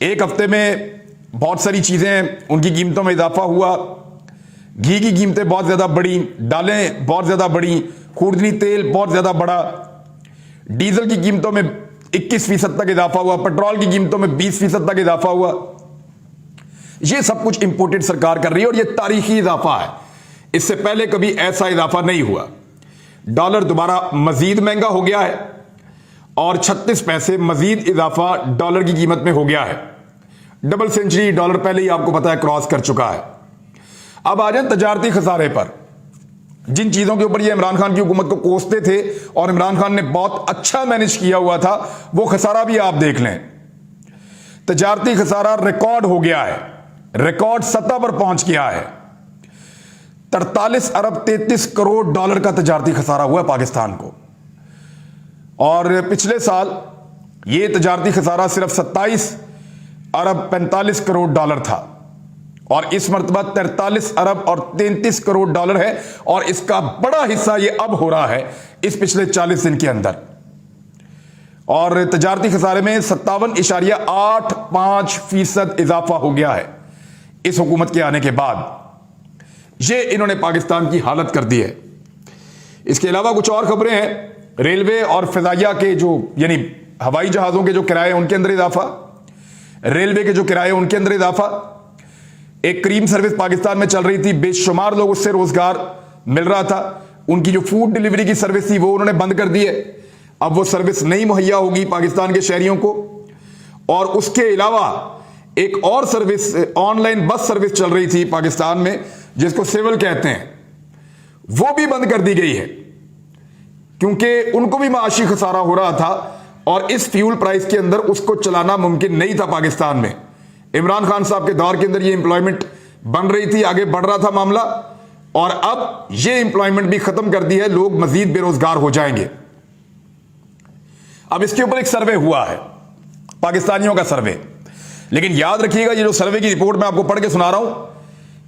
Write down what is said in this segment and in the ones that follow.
एक हफ्ते में बहुत सारी चीजें उनकी कीमतों में इजाफा हुआ। घी की कीमतें बहुत ज्यादा बढ़ी, दालें बहुत ज्यादा बढ़ी, खुर्दनी तेल बहुत ज्यादा बढ़ा, डीजल की कीमतों में 21% तक इजाफा हुआ, पेट्रोल की कीमतों में 20% तक इजाफा हुआ। यह सब कुछ इंपोर्टेड सरकार कर रही है और यह तारीखी इजाफा है। इससे पहले कभी ऐसा इजाफा नहीं हुआ। डॉलर दोबारा मजीद महंगा हो गया है और 36 पैसे मजीद इजाफा डॉलर की कीमत में हो गया है। डबल सेंचुरी डॉलर पहले ही आपको पता है क्रॉस कर चुका है। अब आ जाए तजारती खसारे पर। जिन चीजों के ऊपर ये इमरान खान की हुकूमत को कोसते थे और इमरान खान ने बहुत अच्छा मैनेज किया हुआ था, वो खसारा भी आप देख लें। तजारती खसारा रिकॉर्ड हो गया है, रिकॉर्ड सतह पर पहुंच गया है। 43 अरब 33 करोड़ डॉलर का तजारती खसारा हुआ है पाकिस्तान को। और पिछले साल यह तजारती खसारा सिर्फ 27 अरब 45 करोड़ डॉलर था और इस मरतबा 43 अरब और 33 करोड़ डॉलर है और इसका बड़ा हिस्सा यह अब हो रहा है इस पिछले 40 दिन के अंदर। और तजारती खसारे में 57.85% इजाफा हो गया है इस हुकूमत के आने के बाद। ये इन्होंने पाकिस्तान की हालत कर दी है। इसके अलावा कुछ और खबरें हैं। रेलवे और फिजाइया के जो यानी हवाई जहाजों के जो किराए उनके अंदर इजाफा, रेलवे के जो किराए उनके अंदर इजाफा। एक क्रीम सर्विस पाकिस्तान में चल रही थी, बेशुमार लोग उससे रोजगार मिल रहा था। उनकी जो फूड डिलीवरी की सर्विस थी वो उन्होंने बंद कर दी है। अब वो सर्विस नहीं मुहैया होगी पाकिस्तान के शहरियों को। और उसके अलावा एक और सर्विस, ऑनलाइन बस सर्विस चल रही थी पाकिस्तान में जिसको सिविल कहते हैं, वो भी बंद कर दी गई है क्योंकि उनको भी माशी खसारा हो रहा था और इस फ्यूल प्राइस के अंदर उसको चलाना मुमकिन नहीं था पाकिस्तान में। इमरान खान साहब के दौर के अंदर ये एम्प्लॉयमेंट बन रही थी, आगे बढ़ रहा था मामला, और अब ये एम्प्लॉयमेंट भी खत्म कर दी है। लोग मजीद बेरोजगार हो जाएंगे। अब इसके ऊपर एक सर्वे हुआ है, पाकिस्तानियों का सर्वे। लेकिन याद रखिएगा, ये जो सर्वे की रिपोर्ट मैं आपको पढ़ के सुना रहा हूं,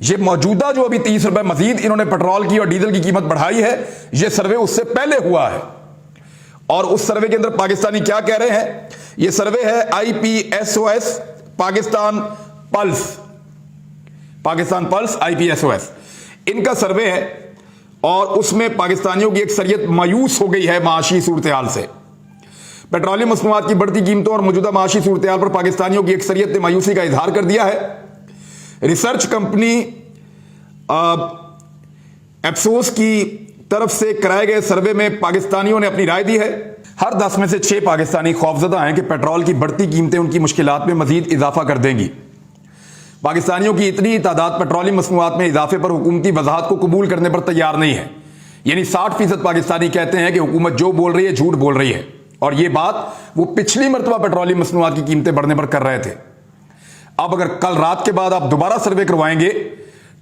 ये मौजूदा जो अभी 30 रुपए मजीद इन्होंने पेट्रोल की और डीजल की कीमत बढ़ाई है, ये सर्वे उससे पहले हुआ है। और उस सर्वे के अंदर पाकिस्तानी क्या कह रहे हैं, ये सर्वे है IPSOS Pakistan pulse, Pakistan pulse IPSOS, इनका सर्वे है। और उसमें पाकिस्तानियों की अक्सरियत मायूस हो गई है माशी सूरत हाल से। पेट्रोलियम मसनूआत की बढ़ती कीमतों और मौजूदा माशी सूरत हाल पर पाकिस्तानियों की अक्सरियत ने मायूसी का इजहार कर दिया है। रिसर्च कंपनी एप्सोस की तरफ से कराए गए सर्वे में पाकिस्तानियों ने अपनी राय दी है। हर 10 में से 6 पाकिस्तानी खौफजदा हैं कि पेट्रोल की बढ़ती कीमतें उनकी मुश्किलात में मजीद इजाफा कर देंगी। पाकिस्तानियों की इतनी तादाद पेट्रोलियम मसनूआत में इजाफे पर हुकूमती वजाहत को कबूल करने पर तैयार नहीं है। यानी 60% पाकिस्तानी कहते हैं कि हुकूमत जो बोल रही है झूठ बोल रही है। और यह बात वो पिछली मरतबा पेट्रोलियम मसनूआत की कीमतें बढ़ने पर कर रहे थे। अब अगर कल रात के बाद आप दोबारा सर्वे करवाएंगे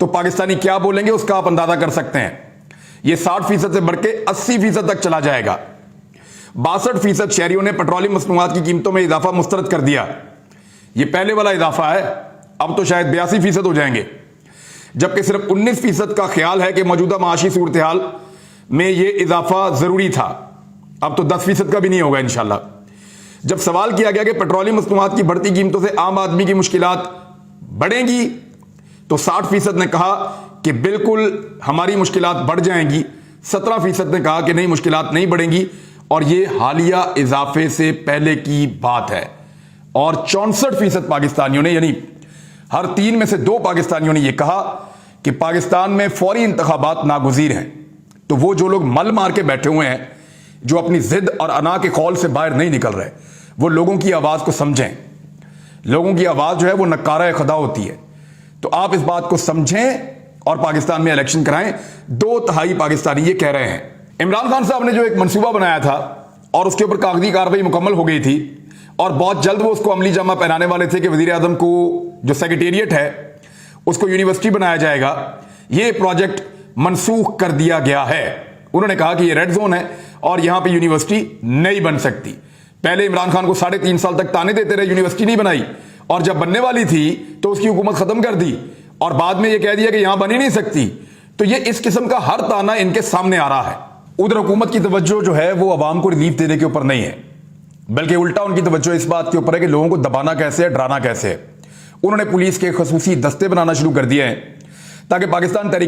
तो पाकिस्तानी क्या बोलेंगे उसका आप अंदाजा कर सकते हैं। यह 60% से बढ़ के 80% तक चला जाएगा। 62% शहरियों ने पेट्रोलियम मसनूआत की कीमतों में इजाफा मुस्तरद कर दिया। यह पहले वाला इजाफा है, अब तो शायद 82% हो जाएंगे। जबकि सिर्फ 19% का ख्याल है कि मौजूदा माशी सूरत हाल में यह इजाफा जरूरी था। अब तो 10% का भी नहीं होगा इंशाल्लाह। जब सवाल किया गया कि पेट्रोलियम मसनूआत की बढ़ती कीमतों से आम आदमी की मुश्किलात बढ़ेंगी, तो 60% ने कहा कि बिल्कुल हमारी मुश्किलात बढ़ जाएंगी। 17% ने कहा कि नहीं, मुश्किलात नहीं बढ़ेंगी। और यह हालिया इजाफे से पहले की बात है। और 64% पाकिस्तानियों ने, यानी हर 3 में से 2 पाकिस्तानियों ने यह कहा कि पाकिस्तान में फौरी इंतखाबात नागुज़ीर हैं। तो वो जो लोग मल मार के बैठे हुए हैं, जो अपनी जिद और अना के कौल से बाहर नहीं निकल रहे, वो लोगों की आवाज को समझें। लोगों की आवाज जो है वो नकारा खुदा होती है। तो आप इस बात को समझें और पाकिस्तान में इलेक्शन कराएं। 2/3 पाकिस्तानी ये कह रहे हैं। इमरान खान साहब ने जो एक मंसूबा बनाया था और उसके ऊपर कागजी कार्रवाई मुकम्मल हो गई थी और बहुत जल्द वो उसको अमली जामा पहनाने वाले थे कि वजीर आजम को जो सेक्रेटेरिएट है उसको यूनिवर्सिटी बनाया जाएगा। ये प्रोजेक्ट मनसूख कर दिया गया है। उन्होंने कहा कि ये रेड जोन है और यहां पे यूनिवर्सिटी नहीं बन सकती। पहले इमरान खान को 3.5 साल तक ताने देते रहे, यूनिवर्सिटी नहीं बनाई, और जब बनने वाली थी तो उसकी हुकूमत खत्म कर दी और बाद में यह कह दिया कि यहां बन ही नहीं सकती। तो ये इस किस्म का हर ताना इनके सामने आ रहा है। उधर हुकूमत की तवज्जो जो है वो अवाम को रिलीफ देने के ऊपर नहीं है। बल्कि उल्टा उनकी तवज्जो इस बात के ऊपर है कि लोगों को दबाना कैसे है, डराना कैसे है। उन्होंने पुलिस के खसूसी दस्ते बनाना शुरू कर दिए हैं ताकि पाकिस्तान तहरीक